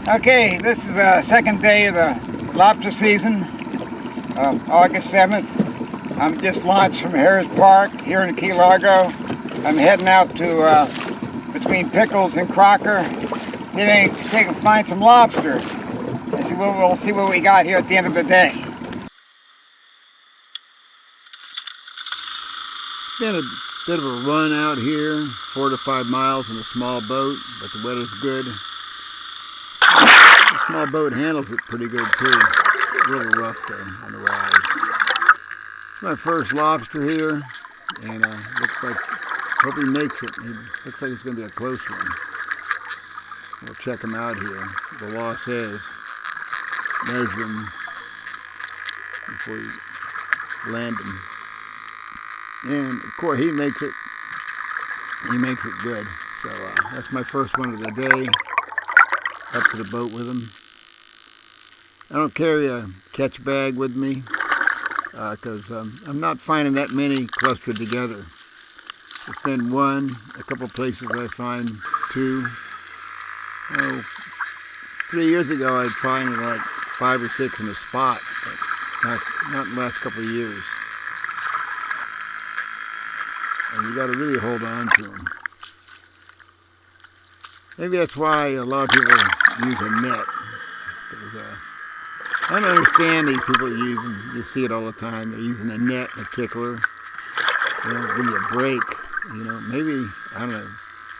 Okay, this is the second day of the lobster season, August 7th. I'm just launched from Harris Park here in Key Largo. I'm heading out to between Pickles and Crocker. See if I can find some lobster. And we'll see what we got here at the end of the day. Been a bit of a run out here, 4 to 5 miles in a small boat, but the weather's good. The small boat handles it pretty good too. A little rough though on the ride. It's my first lobster here, and looks like, hope he makes it. Looks like it's going to be a close one. We'll check him out here. The law says measure him before you land him. And of course he makes it. He makes it good. So that's my first one of the day. Up to the boat with him. I don't carry a catch bag with me because I'm not finding that many clustered together. It's been one, a couple places I find two. 3 years ago I'd find like 5 or 6 in a spot, but not in the last couple of years. And you got to really hold on to them. Maybe that's why a lot of people use a net. Because I don't understand these people using. You see it all the time. They're using a net, a tickler. You know, give me a break. You know, maybe I don't know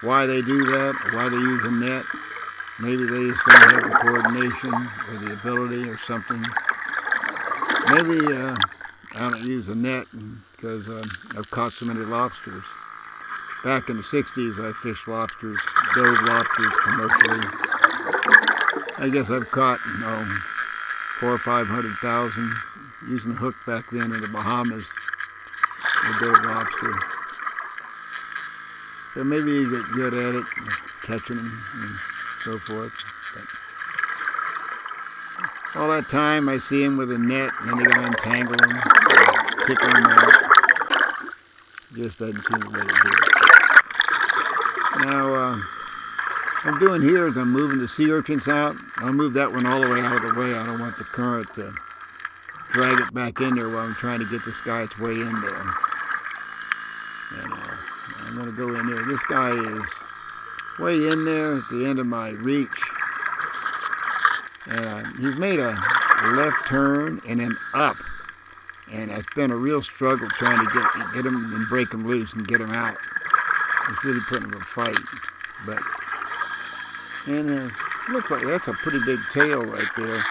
why they do that, or why they use a net. Maybe they just don't have the coordination or the ability or something. Maybe I don't use a net because I've caught so many lobsters. Back in the 60s, I fished lobsters, dove lobsters commercially. I guess I've caught, 400,000 or 500,000 using the hook back then in the Bahamas, the dove lobster. So maybe you get good at it, catching them and so forth. But all that time, I see them with a net, and then they gotta untangle them, tickle them out. Just doesn't seem the way to do it. Now, what I'm doing here is I'm moving the sea urchins out. I'll move that one all the way out of the way. I don't want the current to drag it back in there while I'm trying to get this guy its way in there. And I'm going to go in there. This guy is way in there at the end of my reach. And he's made a left turn and then up. And it's been a real struggle trying to get him and break him loose and get him out. It's really putting him a fight. And it looks like that's a pretty big tail right there.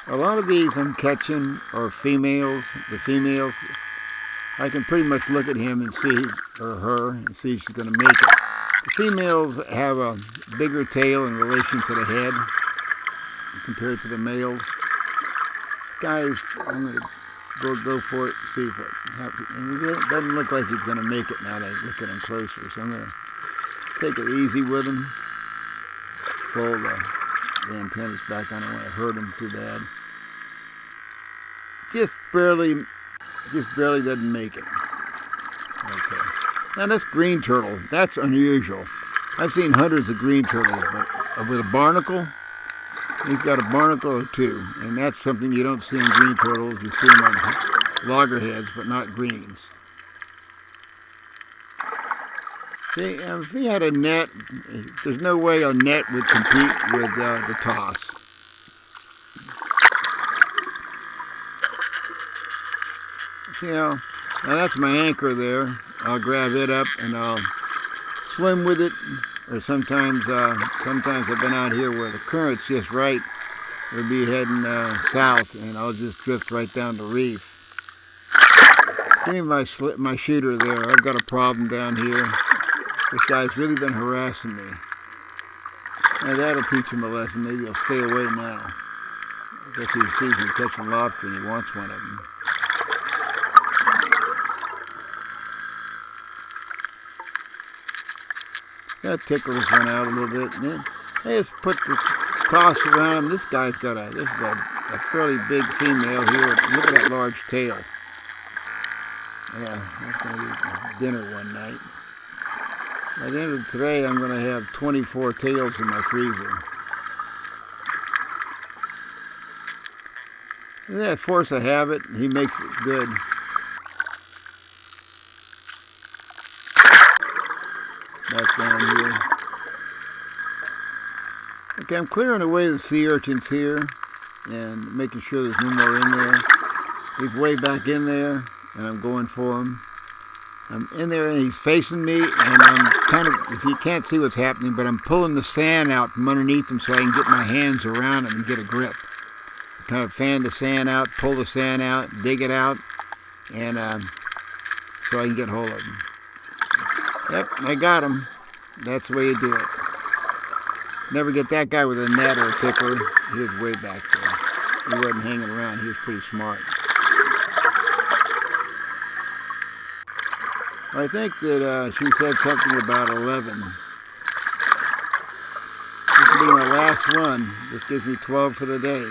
A lot of these I'm catching are females. The females, I can pretty much look at him and see, or her, and see if she's going to make it. The females have a bigger tail in relation to the head compared to the males. Guys, I'm going to go for it, see if it happens. It doesn't look like he's going to make it now that I look at him closer. So I'm going to take it easy with him. Fold the antennas back. I don't want to hurt him too bad. Just barely doesn't make it. Okay. Now this green turtle, that's unusual. I've seen hundreds of green turtles, but with a barnacle, he's got a barnacle or two, and that's something you don't see in green turtles. You see them on loggerheads, but not greens. See, if he had a net, there's no way a net would compete with the toss. See how? Now that's my anchor there. I'll grab it up and I'll swim with it. Or sometimes I've been out here where the current's just right. It'll be heading south, and I'll just drift right down the reef. Give me my shooter there. I've got a problem down here. This guy's really been harassing me. Now that'll teach him a lesson. Maybe he'll stay away now. I guess he sees me catching lobster and he wants one of them. Got to tickle this one out a little bit. And then I just put the toss around him. This is a fairly big female here. Look at that large tail. Yeah, that's going to be dinner one night. By the end of today, I'm going to have 24 tails in my freezer. Yeah, force of habit. He makes it good. Back down here. Okay, I'm clearing away the sea urchins here and making sure there's no more in there. He's way back in there, and I'm going for him. I'm in there and he's facing me, and I'm kind of, if you can't see what's happening, but I'm pulling the sand out from underneath him so I can get my hands around him and get a grip. Kind of fan the sand out, pull the sand out, dig it out, and so I can get hold of him. Yep, I got him. That's the way you do it. Never get that guy with a net or a tickler. He was way back there. He wasn't hanging around. He was pretty smart. I think that she said something about 11. This will be my last one. This gives me 12 for the day.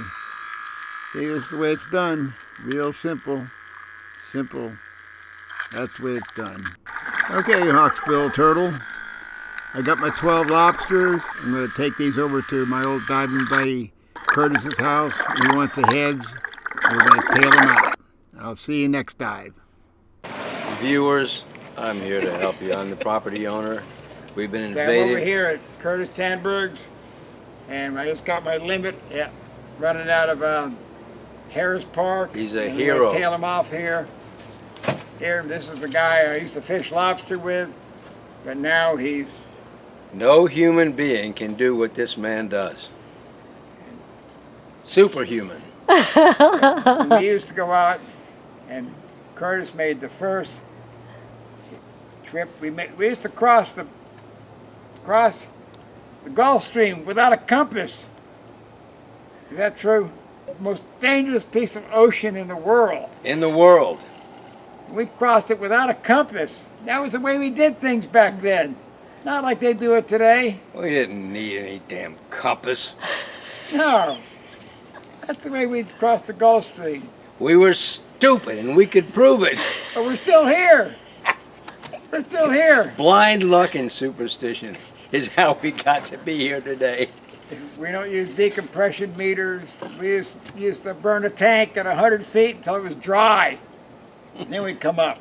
See, this is the way it's done. Real simple. Simple. That's the way it's done. Okay, hawksbill turtle. I got my 12 lobsters. I'm going to take these over to my old diving buddy Curtis's house. He wants the heads. We're going to tail them out. I'll see you next dive. Viewers, I'm here to help you. I'm the property owner. We've been I'm invaded. over here at Curtis Tanberg's, and I just got my limit running out of Harris Park. He's a and hero. I'm gonna tail him off here. Here, this is the guy I used to fish lobster with, but now he's... No human being can do what this man does. Superhuman. We used to go out, and Curtis made the first trip we made. We used to cross the Gulf Stream without a compass. Is that true? Most dangerous piece of ocean in the world. In the world. We crossed it without a compass. That was the way we did things back then. Not like they do it today. We didn't need any damn compass. No. That's the way we crossed the Gulf Stream. We were stupid and we could prove it. But we're still here. We're still here. Blind luck and superstition is how we got to be here today. We don't use decompression meters. We used to burn a tank at 100 feet until it was dry. Then we'd come up.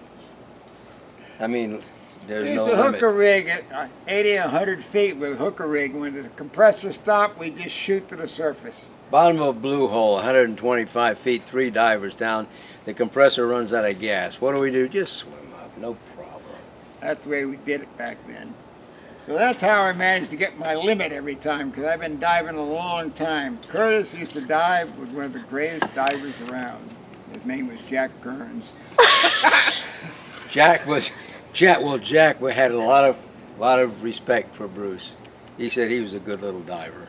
I mean, there's We no used to hook limit. a rig at 80 and 100 feet with a hooker rig. When the compressor stopped, we just shoot to the surface. Bottom of a blue hole, 125 feet, 3 divers down. The compressor runs out of gas. What do? Just swim up, no problem. That's the way we did it back then. So that's how I managed to get my limit every time, because I've been diving a long time. Curtis used to dive with one of the greatest divers around. His name was Jack Kearns. Jack we had a lot of respect for Bruce. He said he was a good little diver.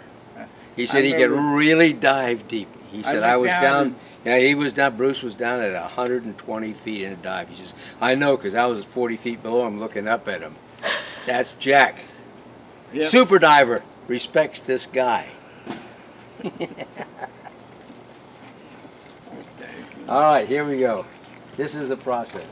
He said he could really dive deep. He said I was down, Bruce was down at 120 feet in a dive. He says, I know, because I was 40 feet below him looking up at him. That's Jack. Yep. Super diver respects this guy. All right, here we go. This is the process.